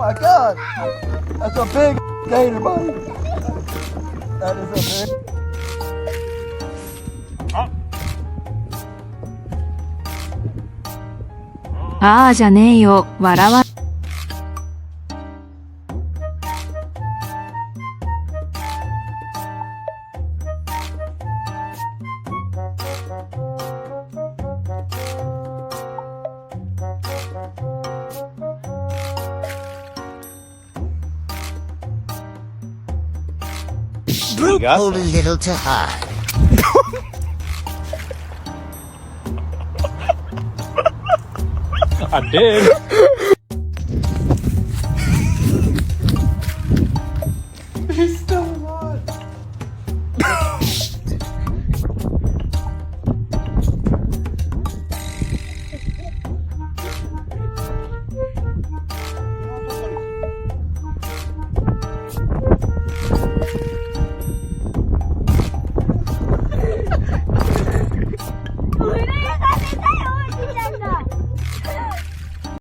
my god! That's a big gator, buddy. That is a big. ああじゃねえよ、笑わ。Brute hold a little too hard. I did.